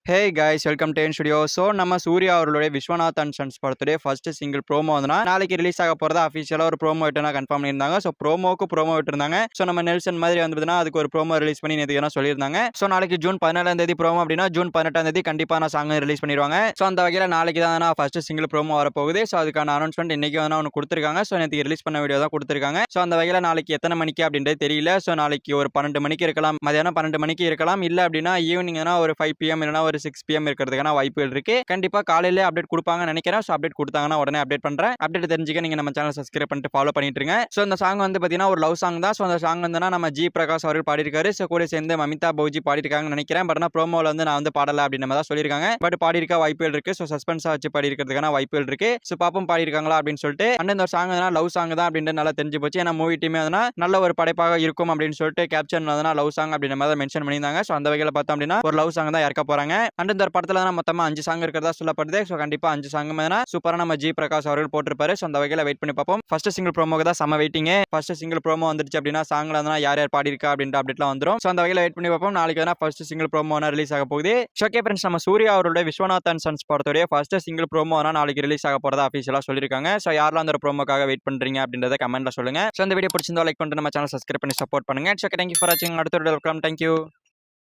Hey guys welcome to studio. So நம்ம சூர்யா அவர்களுடைய Viswanath and sons படத்துடைய ஃபர்ஸ்ட் சிங்கிள் ப்ரோமோ வந்துனா நாளைக்கு ரிலீஸ் ஆக போகிறதா அஃபிஷியலாக ஒரு ப்ரோமோ விட்டுனா கன்ஃபார்ம் பண்ணியிருந்தாங்க. ஸோ ப்ரோமோக்கு ப்ரோமோ விட்டுருந்தாங்க. ஸோ நம்ம நெல்சன் மாதிரி வந்ததுன்னா அதுக்கு ஒரு ப்ரோமோ ரிலீஸ் பண்ணி நேற்று சொல்லியிருந்தாங்க. ஸோ நாளைக்கு ஜூன் 17 ப்ரோமோ அப்படின்னா ஜூன் 18 கண்டிப்பாக நான் சாங் ரிலீஸ் பண்ணிடுவாங்க. ஸோ அந்த வகையில் நாளைக்கு தான் ஃபர்ஸ்ட் சிங்கிள் ப்ரோமோ வரப்போகுது. ஸோ அதுக்கான அனௌன்ஸ்மெண்ட் இன்னைக்கு வந்து ஒன்று கொடுத்துருக்காங்க. ஸோ நேற்று ரிலீஸ் பண்ண வீடியோ தான் கொடுத்துருக்காங்க. ஸோ அந்த வகையில் நாளைக்கு எத்தனை மணிக்கு அப்படின்றது தெரியல. ஸோ நாளைக்கு ஒரு 12 மணிக்கு இருக்கலாம், மதியானம் 12 மணிக்கு இருக்கலாம், இல்லை அப்படின்னா ஈவினிங் ஒரு 5 PM இல்லைனா ஒரு 6 PM இருக்கிறது வாய்ப்புகள் இருக்கு. கண்டிப்பா காலையிலே அப்டேட் கொடுப்பாங்கன்னு நினைக்கிறேன். சோ அப்டேட் கொடுத்தாங்கன்னா உடனே அப்டேட் பண்றேன். அப்டேட் தெரிஞ்சுக்க நீங்க நம்ம சேனல் சப்ஸ்கிரைப் பண்ணிட்டு ஃபாலோ பண்ணிட்டு இருங்க. சோ இந்த சாங் வந்து பாத்தீங்கன்னா ஒரு லவ் சாங் தான். சோ அந்த சாங் வந்து நம்ம ஜி பிரகாஷ் அவர்கள் பாடியிருக்காரு. சோ கூட சேர்ந்து மமிதா பௌஜி பாடிருக்காங்கன்னு நினைக்கிறேன். பட் ப்ரோமோல வந்து நான் வந்து பாடல அப்படின்னு தான் சொல்லியிருக்காங்க. பட் பாடியிருக்க வாய்ப்புகள் இருக்கு. சோ சஸ்பென்ஸா வச்சு பாடியிருக்கிறதுக்கான வாய்ப்புகள் இருக்கு. சோ பாப்போம் பாடியிருக்காங்களா அப்படின்னு சொல்லிட்டு. அண்ட் இந்த சாங் லவ் சாங் தான் அப்படின்னு நல்லா தெரிஞ்சு போச்சு. ஏன்னா மூவி டீமே நல்ல ஒரு படைப்பாக இருக்கும் அப்படின்னு சொல்லிட்டு கேப்ஷன் லவ் சாங் அப்படின்னு மாதிரி மென்ஷன் பண்ணியிருந்தாங்க. சோ அந்த வகையில பார்த்தோம் அப்படின்னா ஒரு லவ் சாங் தான் இறக்க போறாங்க. அண்ட் இந்த படத்துல மொத்தமா 5 சாங் இருக்கிறதா சொல்லப்படுது. சோ கண்டிப்பா 5 சாங் சூப்பரா நம்ம ஜி பிரகாஷ் அவர்கள் போட்டிருப்பாரு. சோ அந்த வகையில வெயிட் பண்ணி பார்ப்போம். ஃபர்ஸ்ட் சிங்கிள் ப்ரோமோக்கு தான் செம வெயிட்டிங். ஃபர்ஸ்ட் சிங்கிள் ப்ரோமோ வந்துருச்சு அப்படின்னா சாங்ல யார் யார் பாடியிருக்கா அப்படின்ற அப்டேட்லாம் வந்துரும். சோ அந்த வகையில வெயிட் பண்ணி பார்ப்போம். நாளைக்கு ஃபர்ஸ்ட் சிங்கிள் ப்ரோமோ ரிலீஸ் ஆக போகுது. ஓகே ஃப்ரெண்ட்ஸ், நம்ம சூர்யா அவருடைய விஸ்வநாத் அண்ட் சன்ஸ் படத்துடைய ஃபர்ஸ்ட் சிங்கிள் ப்ரோமோ நாளைக்கு ரிலீஸ் ஆக போறதா அஃபிஷியலா சொல்லிருக்காங்க. சோ யாரெல்லாம் அந்த ப்ரோமோக்காக வெயிட் பண்றீங்க அப்படின்றத கமெண்ட்ல சொல்லுங்க. சோ இந்த வீடியோ பிடிச்சிருந்தா லைக் பண்ணிட்டு நம்ம சேனல் சப்ஸ்கிரைப் பண்ணி சப்போர்ட் பண்ணுங்க. ஓகே, தேங்க்யூ ஃபார் வாட்சிங். அடுத்த வீடியோல பார்க்கலாம். தேங்க்யூ.